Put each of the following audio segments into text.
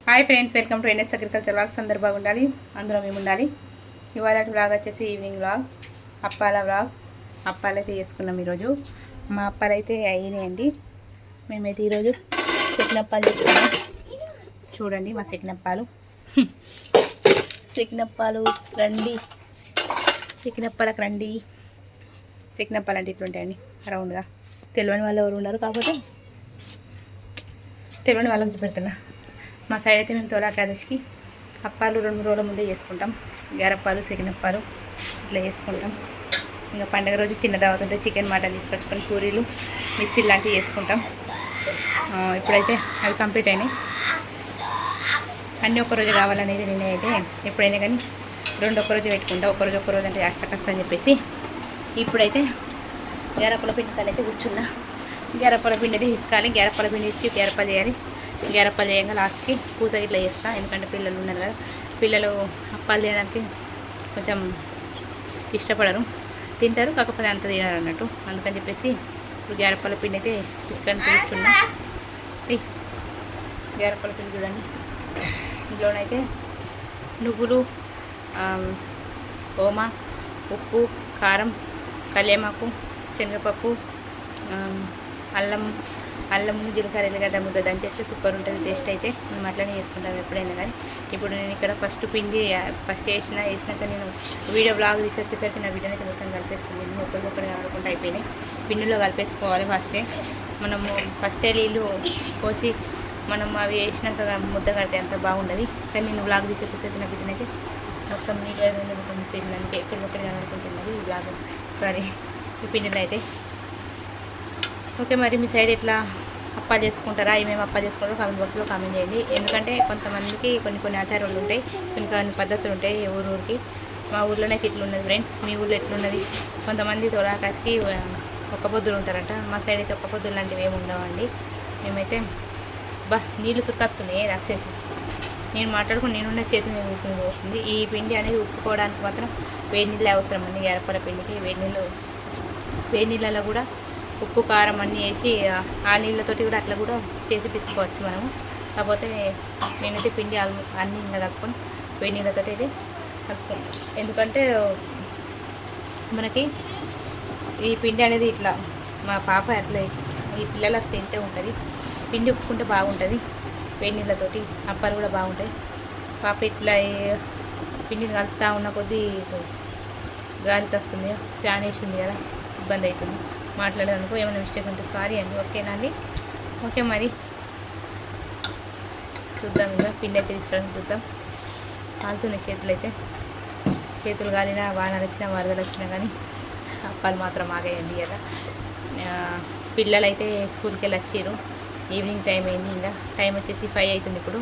Hi friends, welcome to NS agriculture vlogs. అందరూ బాగుండాలి, అందులో మేము ఉండాలి. ఇవాళ వ్లాగ్ వచ్చేసి ఈవినింగ్ వ్లాగ్, అప్పాల వ్లాగ్. అప్పాలు అయితే చేసుకున్నాం ఈరోజు. మా అప్పాలు అయితే అయినాయండి. మేమైతే ఈరోజు సెకినప్పాలు చేసుకున్నాం. చూడండి మా సెకినప్పాలు. సెకినప్పాలు రండి, సెకినప్పాలకు రండి. సెకినప్పాలు అంటే ఇట్లుంటాయండి, రౌండ్గా. తెలియని వాళ్ళు ఎవరు ఉన్నారు, కాకపోతే తెలియని వాళ్ళకి చూపెడుతున్నా. మా సైడ్ అయితే మేము తోలా ఏకాదశికి అప్పాలు 2-3 రోజుల ముందే చేసుకుంటాం. గారప్పాలు, సెకినప్పాలు ఇట్లా చేసుకుంటాం. ఇంకా పండుగ రోజు చిన్న దావత్ ఉంటే చికెన్, మటన్ తీసుకొచ్చుకొని పూరీలు, మిర్చిలు లాంటివి చేసుకుంటాం. ఇప్పుడైతే అవి కంప్లీట్ అయినాయి. అన్నీ ఒక్కరోజు కావాలనేది నేనైతే ఎప్పుడైనా కానీ 2 ఒక్కరోజు పెట్టుకుంటా. ఒక్కరోజు అంటే కష్టం అని చెప్పేసి ఇప్పుడైతే గారప్పల పిండి అయితే కూర్చున్నా. గారప్పల పిండి అయితే తీసుకోవాలి. గారప్పల పిండి తీసుకు గారప్పలు చేయాలి. గారప్పలు చేయంగా లాస్ట్కి పూస ఇట్లా చేస్తా. ఎందుకంటే పిల్లలు ఉన్నారు కదా, పిల్లలు అప్పాలు చేయడానికి కొంచెం ఇష్టపడరు, తింటారు, కాకపోతే అంత తినరు అన్నట్టు. అందుకని చెప్పేసి ఇప్పుడు గారప్పల పిండి అయితే తీసుకొని తీసుకున్నా. గారప్పల పిండి చూడండి. ఇందులోనైతే నువ్వులు, ఓమ, ఉప్పు, కారం, కళ్యామాకు, శనగపప్పు, అల్లం, జీలకర్ర, ఎల్లిగడ్డ ముద్ద దంచేస్తే సూపర్ ఉంటుంది టేస్ట్. అయితే మేము అట్లనే చేసుకుంటాం ఎప్పుడైనా కానీ. ఇప్పుడు నేను ఇక్కడ ఫస్ట్ వేసినాక నేను వీడియో బ్లాగ్ తీసి వచ్చేసరికి నా వీడియోని అయితే మొత్తం కలిపేసుకున్నాను. ఒకరికొకరు ఆడుకుంటూ అయిపోయినాయి. పిండిలో కలిపేసుకోవాలి మనము ఫస్టే నీళ్ళు పోసి మనం అవి వేసినాక ముద్ద కడితే అంత బాగుండదు. కానీ నేను బ్లాగ్ తీసి వచ్చేసరికి నా వీడియోని అయితే మొత్తం నీళ్ళు మొత్తం చేసినందుకు ఎక్కడికొక్కడిగా ఆడుకుంటున్నది ఈ బ్లాగ్. సారీ, ఈ పిండిలో అయితే. ఓకే, మరి మీ సైడ్ ఎట్లా అప్పాలు చేసుకుంటారా, ఏమేమి అప్పాలు చేసుకుంటారో కామెంట్ బాక్స్లో కామెంట్ చేయండి. ఎందుకంటే కొంతమందికి కొన్ని ఆచారాలు ఉంటాయి, కొన్ని పద్ధతులు ఉంటాయి ఊరికి. మా ఊర్లోనే ఇట్లా ఉన్నది ఫ్రెండ్స్. మీ ఊళ్ళో ఎట్లున్నది? కొంతమంది తొలాకాశకి ఒక్క పొద్దులు ఉంటారంట. మా సైడ్ అయితే ఒక్క పొద్దులు లాంటివి ఏమి ఉండవండి. మేమైతే నీళ్ళు సుక్కత్తున్నాయి రాక్షసి. నేను మాట్లాడుకుని నేనున్న చేతి మీద ఊపుకుంటూ వస్తుంది. ఈ పిండి అనేది ఉప్పుకోవడానికి మాత్రం వేడి నీళ్ళే అవసరం అండి. గారప్పల పిండికి వేడి నీళ్ళలో కూడా ఉప్పు, కారం అన్నీ వేసి ఆ నీళ్ళతోటి కూడా అట్లా కూడా చేసి పిచ్చుకోవచ్చు మనము. కాకపోతే నేనైతే పిండి అన్నీ ఇంకా కలుపుకొని వేడి నీళ్ళతో అయితే కలుపుకుంటాం. ఎందుకంటే మనకి ఈ పిండి అనేది ఇట్లా మా పాప అట్లా ఈ పిల్లలు వస్తే తింటే ఉంటుంది. పిండి ఉప్పుకుంటే బాగుంటుంది. వేడి నీళ్ళతోటి అప్పాలు కూడా బాగుంటాయి. పాప ఇట్లా పిండిని కలుపుతూ ఉన్న కొద్దీ గాలికి వస్తుంది, ఫ్యాన్ వేసి ఉంది కదా, ఇబ్బంది అవుతుంది. మాట్లాడేందుకు ఏమైనా మిస్టేక్ ఉంటే సారీ అండి. ఓకేనా అండి? ఓకే, మరి చూద్దాం. ఇంకా పిండి అయితే తీసుకోవడానికి చూద్దాం. కాలుతున్నాయి చేతులు కాలినా, వానలు వచ్చినా, వరదలు వచ్చినా కానీ అప్పాలు మాత్రం ఆగేయండి కదా. పిల్లలు అయితే స్కూల్కి వెళ్ళి వచ్చారు. ఈవినింగ్ టైం అయింది. ఇంకా టైం వచ్చేసి 5 అవుతుంది ఇప్పుడు.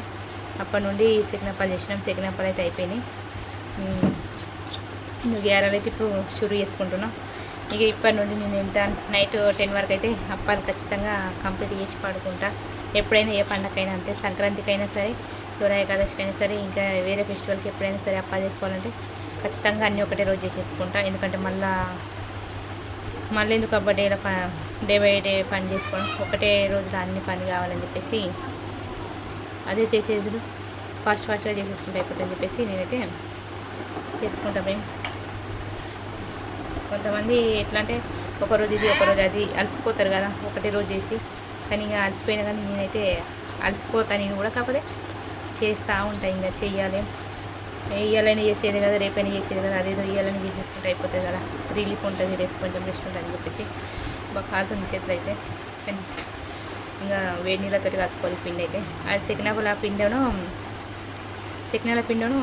అప్పటి నుండి సెకినప్పాలు చేసినాం. సెకినప్పాలు అయితే అయిపోయినాయి. గ్యారెలు అయితే ఇప్పుడు షురు చేసుకుంటున్నాం. ఇక ఇప్పటి నుండి నేను నైట్ 10 వరకు అయితే అప్పాలు ఖచ్చితంగా కంప్లీట్ చేసి పడుకుంటా. ఎప్పుడైనా ఏ పండగకైనా అంతే, సంక్రాంతికైనా సరే, తొలా ఏకాదశికైనా సరే, ఇంకా వేరే ఫెస్టివల్కి ఎప్పుడైనా సరే అప్పాలు చేసుకోవాలంటే ఖచ్చితంగా అన్నీ ఒకటే రోజు చేసేసుకుంటా. ఎందుకంటే మళ్ళీ ఎందుకు డే బై డే పని చేసుకోవడం, ఒకటే రోజులో అన్ని పని కావాలని చెప్పేసి అదే చేసేది ఫాస్ట్గా చేసేసుకుంటూ అయిపోతుందని చెప్పేసి నేనైతే చేసుకుంటా ఫ్రెండ్స్. కొంతమంది ఎట్లా అంటే ఒకరోజు ఇది ఒకరోజు అది అలసిపోతారు కదా ఒకటే రోజు చేసి. కానీ ఇంకా అలసిపోయినా కానీ నేనైతే అలసిపోతాను నేను కూడా. కాకపోతే చేస్తూ ఉంటాను. ఇంకా చెయ్యాలి, ఇయ్యాలని చేసేది కదా, రేపైనా చేసేది కదా, అదేదో ఇయ్యాలని చేసేసుకుంటే అయిపోతుంది కదా, రిలీఫ్ ఉంటుంది, రేపు కొంచెం రెస్ట్ ఉంటుంది అని చెప్పేసి బాగా కాలుతుంది చేతులు అయితే. ఇంకా వేడి నీళ్ళతో కలుపుకోవాలి పిండి అయితే. అది సెకినాల పిండిను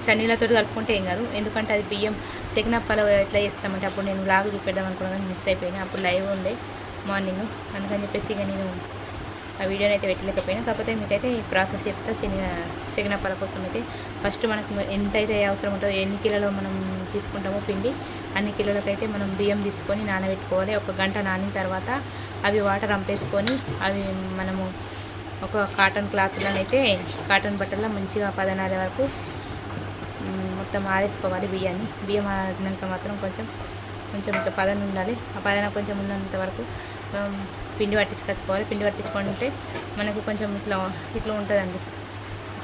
చన్నీళ్ళతో కలుపుకుంటే ఏం కాదు. ఎందుకంటే అది బియ్యం సెకినప్పాలు ఎట్లా చేస్తామంటే అప్పుడు నేను లాగు చూపెడదాం అనుకున్నా కానీ మిస్ అయిపోయినా. అప్పుడు లైవ్ ఉండే మార్నింగ్, అందుకని చెప్పేసి ఇక నేను ఆ వీడియోని అయితే పెట్టలేకపోయినా. కాకపోతే మీకైతే ఈ ప్రాసెస్ చెప్తా. సెకినప్పాల కోసం అయితే ఫస్ట్ మనకు ఎంతైతే అవసరం ఉంటుందో, ఎన్ని కిలోలో మనం తీసుకుంటామో పిండి, అన్ని కిలోలకైతే మనం బియ్యం తీసుకొని నానబెట్టుకోవాలి. 1 గంట నానిన తర్వాత అవి వాటర్ అంపేసుకొని అవి మనము ఒక కాటన్ క్లాత్లోనైతే కాటన్ బట్టల్లో మంచిగా 10 వరకు మొత్తం ఆరేసుకోవాలి బియ్యం ఆరినాక మాత్రం కొంచెం ఇట్లా పదన ఉండాలి. ఆ పదన కొంచెం ఉన్నంత వరకు పిండి పట్టించుకోవాలి. పిండి పట్టించుకుంటే మనకు కొంచెం ఇట్లా ఉంటుందండి.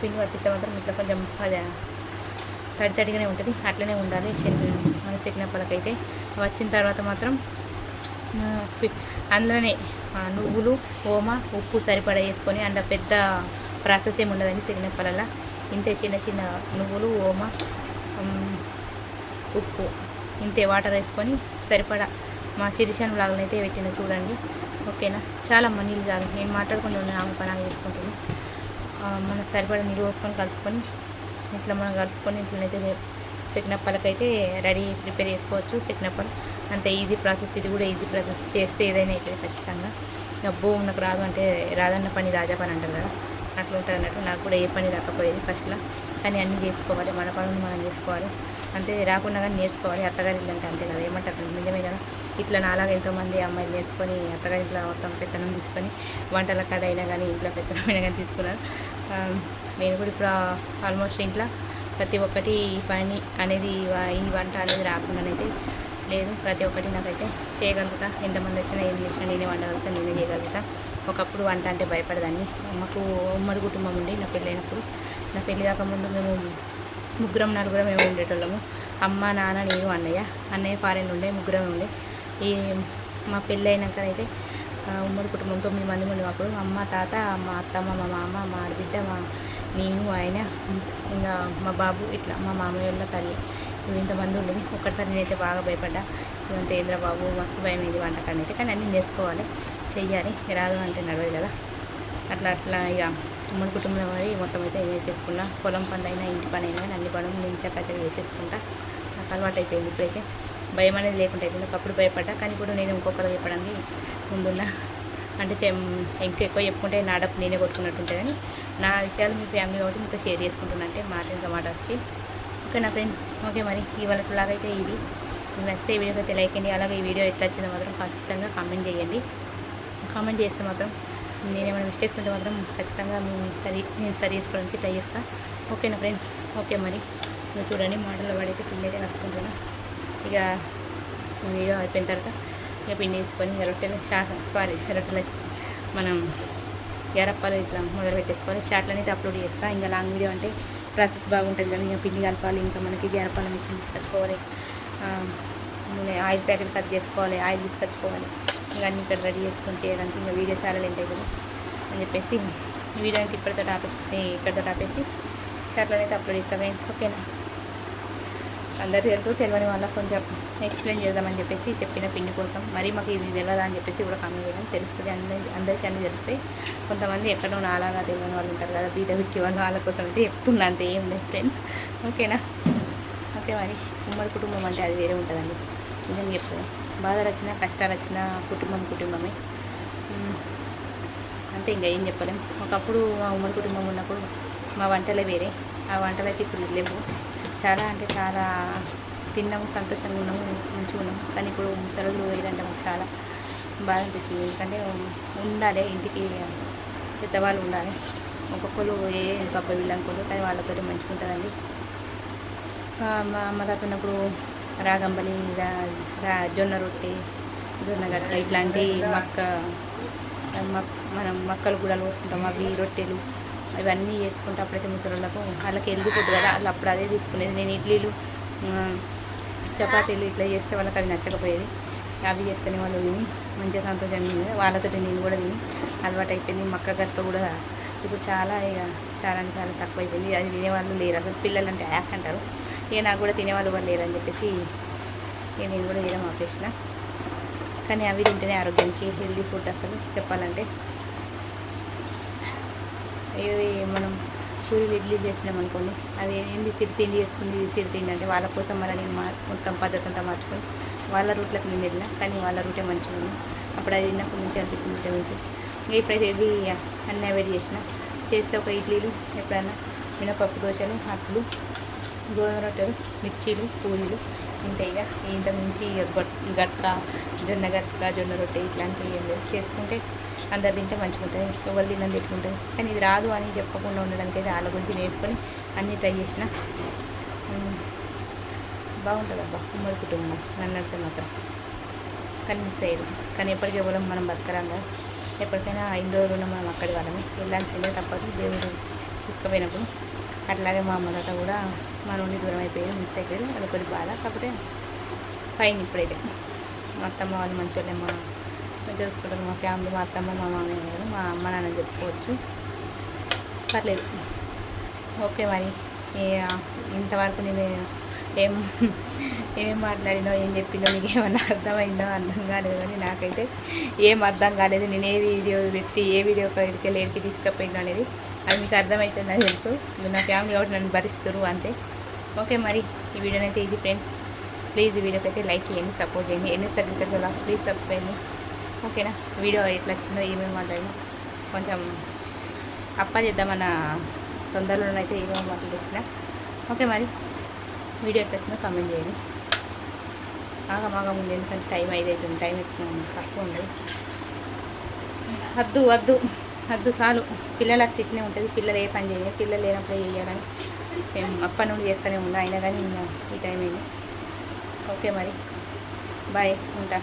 పిండి పట్టిస్తే మాత్రం ఇట్లా కొంచెం అది తడిగానే ఉంటుంది, అట్లనే ఉండాలి మన సెకినప్పలకైతే. వచ్చిన తర్వాత మాత్రం అందులోనే నువ్వులు, ఓమ, ఉప్పు సరిపడా వేసుకొని, అందులో పెద్ద ప్రాసెస్ ఏమి ఉండదండి సెకినప్పలలో. ఇంతే చిన్న చిన్న నువ్వులు, ఓమ, ఉప్పు, ఇంతే వాటర్ వేసుకొని సరిపడా మా శిరీషాను లాగనైతే పెట్టిన చూడండి. ఓకేనా, చాలా నీళ్ళు చాలు. నేను మాట్లాడుకుంటూ ఉన్న ఆమె పని వేసుకుంటుంది. మన సరిపడా నీళ్ళు పోసుకొని కలుపుకొని ఇట్లా మనం కలుపుకొని ఇట్లనైతే సెకినప్పలకైతే రెడీ ప్రిపేర్ చేసుకోవచ్చు. సెకినప్పలు అంత ఈజీ ప్రాసెస్, ఇది కూడా ఈజీ ప్రాసెస్. చేస్తే ఏదైనా అవుతుంది ఖచ్చితంగా. అబ్బో నాకు రాదు అంటే రాదన్న పని రాజా పని అంటారు కదా, అట్లా ఉంటుంది అన్నట్టు. నాకు కూడా ఏ పని రాకపోయేది ఫస్ట్లో, కానీ అన్నీ చేసుకోవాలి, మన పనులు మనం చేసుకోవాలి. అంతే, రాకుండా కానీ నేర్చుకోవాలి. అత్తగారి ఇల్లు అంటే అంతే కదా, ఏమంటారు నిజమే కదా. ఇట్లా నాలాగా ఎంతోమంది అమ్మాయిలు నేర్చుకొని అత్తగారి ఇంట్లో మొత్తం పెత్తనం తీసుకొని వంటల కాడ అయినా కానీ ఇంట్లో పెత్తనమైనా కానీ తీసుకున్నారు. నేను కూడా ఇప్పుడు ఆల్మోస్ట్ ఇంట్లో ప్రతి ఒక్కటి పని అనేది ఈ వంట అనేది రాకుండానైతే లేదు. ప్రతి ఒక్కటి నాకైతే చేయగలుగుతా. ఎంతమంది వచ్చినా ఏం చేసినా నేనే వండగలుగుతా, నేనే చేయగలుగుతా. ఒకప్పుడు వంట అంటే భయపడదాన్ని. మాకు ఉమ్మడి కుటుంబం ఉండి నా పెళ్ళైనప్పుడు, నా పెళ్ళి కాకముందు మేము నలుగురం మేము ఉండేటోళ్ళము. అమ్మ, నాన్న, నేను, అన్నయ్య ఫారెన్ ఉండే, ముగ్గురం ఉండే. ఈ మా పెళ్ళి అయినాకనైతే ఉమ్మడి కుటుంబం 9 మంది ఉండే. అప్పుడు అమ్మ, తాత, మా అత్తమ్మ, మా మామ, మా ఆడబిడ్డ, నేను, ఆయన, ఇంకా మా బాబు, ఇట్లా మా మామయ్య వాళ్ళ తల్లి, ఇంతమంది ఉండేది. ఒక్కసారి నేనైతే బాగా భయపడ్డా. ఇదంతా ఏంద్ర బాబు, మస్తు భయం ఇది వంటకాన్ని అయితే. కానీ అన్నీ నేర్చుకోవాలి, చెయ్యాలి. రాదు అంటే నడవదు కదా. అట్లా ఇక ఉమ్మడి కుటుంబం అనేది మొత్తం అయితే నేర్చేసుకున్నా. పొలం పని అయినా ఇంటి పని అయినా అన్ని పనులు నేను చక్కగా చేసేసుకుంటా. నాకు అలవాటు అయిపోయింది. ఇప్పుడైతే భయం అనేది లేకుండా అయిపోయింది. ఒకప్పుడు భయపడ్డా, కానీ ఇప్పుడు నేను ఇంకొకరు చెప్పడానికి ముందున్నా. అంటే ఇంకెక్కువ చెప్పుకుంటే నా డబ్బు నేనే కొట్టుకున్నట్టుంటే, కానీ నా విషయాలు మీ ఫ్యామిలీ కాబట్టి మీతో షేర్ చేసుకుంటున్నా. అంటే మాట వచ్చి ఓకే నా ఫ్రెండ్. ఓకే, మరి ఇవాళలాగైతే ఇది మీకు నచ్చితే ఈ వీడియోకి అయితే లైక్ చేయండి. అలాగే ఈ వీడియో ఎట్లా వచ్చిందో మాత్రం ఖచ్చితంగా కామెంట్ చేయండి. కామెంట్ చేస్తే మాత్రం నేనేమైనా మిస్టేక్స్ ఉంటే మాత్రం ఖచ్చితంగా నేను సరి చేసుకోవడానికి ట్రై చేస్తాను. ఓకేనా ఫ్రెండ్స్. ఓకే, మరి మీరు చూడండి, మాటల్లో పడైతే పిండి అయితే కలుపుకుంటున్నా. ఇక వీడియో అయిపోయిన తర్వాత ఇక పిండి వేసుకొని ఇక రొట్టెలు వచ్చి మనం ఎరప్పాలు ఇట్లా మొదలు పెట్టేసుకోవాలి. షార్ట్లని అయితే అప్లోడ్ చేస్తాను. ఇంకా లాంగ్ వీడియో అంటే ప్రాసెస్ బాగుంటుంది కానీ ఇంకా పిండి కలపాలి, ఇంకా మనకి గరపాల మిషన్ తీసుకొచ్చుకోవాలి, ఆయిల్ ప్యాకెట్ కట్ చేసుకోవాలి, ఆయిల్ తీసుకొచ్చుకోవాలి. ఇంకా అన్నీ ఇక్కడ రెడీ చేసుకొని చేయడానికి ఇంకా వీడియో చాలా లెంత్ అవుతుంది అని చెప్పేసి ఈ వీడియోకి ఇక్కడితో ఆపేసి షార్ట్లని అయితే అప్లోడ్ చేస్తాను ఫ్రెండ్స్. ఓకేనా, అందరికీ తెలుసు, తెలియని వాళ్ళకి కొంచెం ఎక్స్ప్లెయిన్ చేద్దామని చెప్పేసి చెప్పిన పిండి కోసం. మరి మాకు ఇది తెలియదా అని చెప్పేసి కూడా కామెంట్ చేయడం. తెలుస్తుంది, అందరికీ అన్నీ తెలుస్తాయి. కొంతమంది ఎక్కడో నాలాగా తెలియని వాళ్ళు ఉంటారు కదా, బీద విక్కి వాళ్ళ కోసం అయితే చెప్తున్నా, అంతే, ఏం లేదు ఫ్రెండ్స్. ఓకేనా. ఓకే, మరి ఉమ్మడి కుటుంబం అంటే అది వేరే ఉంటుందండి. నిజం చెప్తుంది. బాధలు వచ్చినా కష్టాలు వచ్చినా కుటుంబమే అంతే, ఇంకా ఏం చెప్పలేం. ఒకప్పుడు మా ఉమ్మడి కుటుంబం ఉన్నప్పుడు మా వంటలే వేరే. ఆ వంటలైతే ఇప్పుడు లేవు. చాలా అంటే చాలా తిన్నాము, సంతోషంగా ఉన్నాము, మంచిగా ఉన్నాము. కానీ ఇప్పుడు ముసలు వేరంటే మాకు చాలా బాధ అనిపిస్తుంది. ఎందుకంటే ఉండాలి, ఇంటికి పెద్దవాళ్ళు ఉండాలి. ఒక్కొక్కరు గొప్ప వీళ్ళు అనుకోరు, కానీ వాళ్ళతో మంచిగా ఉంటుందండి. మా అమ్మ తాత ఉన్నప్పుడు రాగంబలి, జొన్న రొట్టె, జొన్న గట్ట, ఇట్లాంటి మనం మక్కలు కూడా పోసుకుంటాం. అవి రొట్టెలు ఇవన్నీ చేసుకుంటే అప్పుడైతే ముసలిళ్ళకు వాళ్ళకి వెళ్ళిపోద్దు కదా, వాళ్ళు అప్పుడు అదే తీసుకునేది. నేను ఇడ్లీలు, చపాతీలు ఇట్లా చేస్తే వాళ్ళకి అవి నచ్చకపోయేది. అవి చేస్తేనే వాళ్ళు తిని మంచిగా సంతోషంగా ఉంది. వాళ్ళతో నేను కూడా తిని అలవాటు అయిపోయింది. మక్క గట్ట కూడా ఇప్పుడు చాలా చాలా అంటే చాలా తక్కువ అయిపోయింది. అది తినేవాళ్ళు లేరు అసలు. పిల్లలు అంటే యాక్ అంటారు. ఇక నాకు కూడా తినేవాళ్ళు కూడా లేరు అని చెప్పేసి ఇక నేను కూడా తినడం ఆపేసిన. కానీ అవి తింటేనే ఆరోగ్యానికి హెల్దీ ఫుడ్ అసలు చెప్పాలంటే. ఇవి మనం పూరీలు ఇడ్లీ చేసినాం అనుకోండి, అది ఏంది సిరితిండి చేస్తుంది, ఇది సిరితిండి అంటే వాళ్ళ కోసం మళ్ళీ నేను మొత్తం పద్ధతి అంతా మార్చుకొని వాళ్ళ రూట్లకు నేను వెళ్ళినా. కానీ వాళ్ళ రూటే మంచిగా ఉంది. అప్పుడు అది తిన్నప్పుడు మంచిగా అనిపించింది విటమిన్స్. ఇంకా ఇప్పుడైతే ఇవి అన్నీ అవాయిడ్ చేస్తే ఒక ఇడ్లీలు, ఎప్పుడైనా మినపప్పు దోశలు, అట్లు, గోధుమ రొట్టెలు, మిర్చీలు, పూరీలు, ఇంతే. ఇక ఇంత మించి గట్క, జొన్న రొట్టె ఇట్లాంటివి ఏం లేదు. చేసుకుంటే అందరు తింటే మంచిగా ఉంటుంది. ఎవరు తిన్నది ఎట్లుంటుంది. కానీ ఇది రాదు అని చెప్పకుండా ఉండడానికి అయితే వాళ్ళ గురించి నేర్చుకొని అన్నీ ట్రై చేసిన. బాగుంటుంది అబ్బా ఉమ్మడి కుటుంబం నన్నట్టు మాత్రం. కానీ మిస్ అయ్యారు. కానీ ఎప్పటికీ ఇవ్వడం మనం బతకరాం కదా. ఎప్పటికైనా 5 రోజులు మనం అక్కడి వాళ్ళని వెళ్ళాల్సిందే తప్పదు. దేవుడు తీసుకుపోయినప్పుడు. అట్లాగే మా అమ్మ తాత కూడా మా నుండి దూరం అయిపోయారు, మిస్ అయిపోయారు. అదొకటి బాధ. కాకపోతే ఫైన్ ఇప్పుడైతే. మా అత్తమ్మ వాళ్ళు మంచి వాళ్ళే, మంచిగా చూసుకుంటారు. మా ఫ్యామిలీ, మా అత్తమ్మ మా మామయ్య గారు, మా అమ్మ నాన్న చెప్పుకోవచ్చు, పర్లేదు. ఓకే మరి ఇంతవరకు నేను ఏమేమి మాట్లాడినో ఏం చెప్పినో మీకు ఏమన్నా అర్థమైందో అర్థం కాలేదు, కానీ నాకైతే ఏం అర్థం కాలేదు. నేను ఏ వీడియో పెట్టి ఏ వీడియో లేడికి తీసుకుపోయినా అనేది అది మీకు అర్థమవుతుంది నాకు తెలుసు. నా ఫ్యామిలీ కాబట్టి నన్ను భరిస్తారు అంతే. ఓకే మరి ఈ వీడియోనైతే ఇది ఫ్రెండ్స్. ప్లీజ్ ఈ వీడియోకి అయితే లైక్ చేయండి, సపోర్ట్ చేయండి. ఎన్ని సబ్స్క్రైబ్ లాస్ట్ ప్లీజ్ సబ్స్క్రైబ్. ఓకేనా? వీడియో ఎట్లా వచ్చిందో ఏమేమి మాట్లాడినా కొంచెం అప్ప చేద్దామన్న తొందరలోనైతే ఏమేమి మాట్లాడిస్తున్నా. ఓకే మరి వీడియో ఎట్లా వచ్చిందో కామెంట్ చేయండి. మాగా ముందు ఎందుకంటే టైం 5 అవుతుంది, టైం తక్కువ ఉంది. వద్దు చాలు. పిల్లల స్థితినే ఉంటుంది. పిల్లలు ఏ పని చేయాలి, పిల్లలు లేనప్పుడే చేయాలని సేమ్ అప్పటి నుండి చేస్తూనే ఉన్నా, అయినా కానీ ఈ టైం అయింది. ఓకే మరి బాయ్, ఉంటా.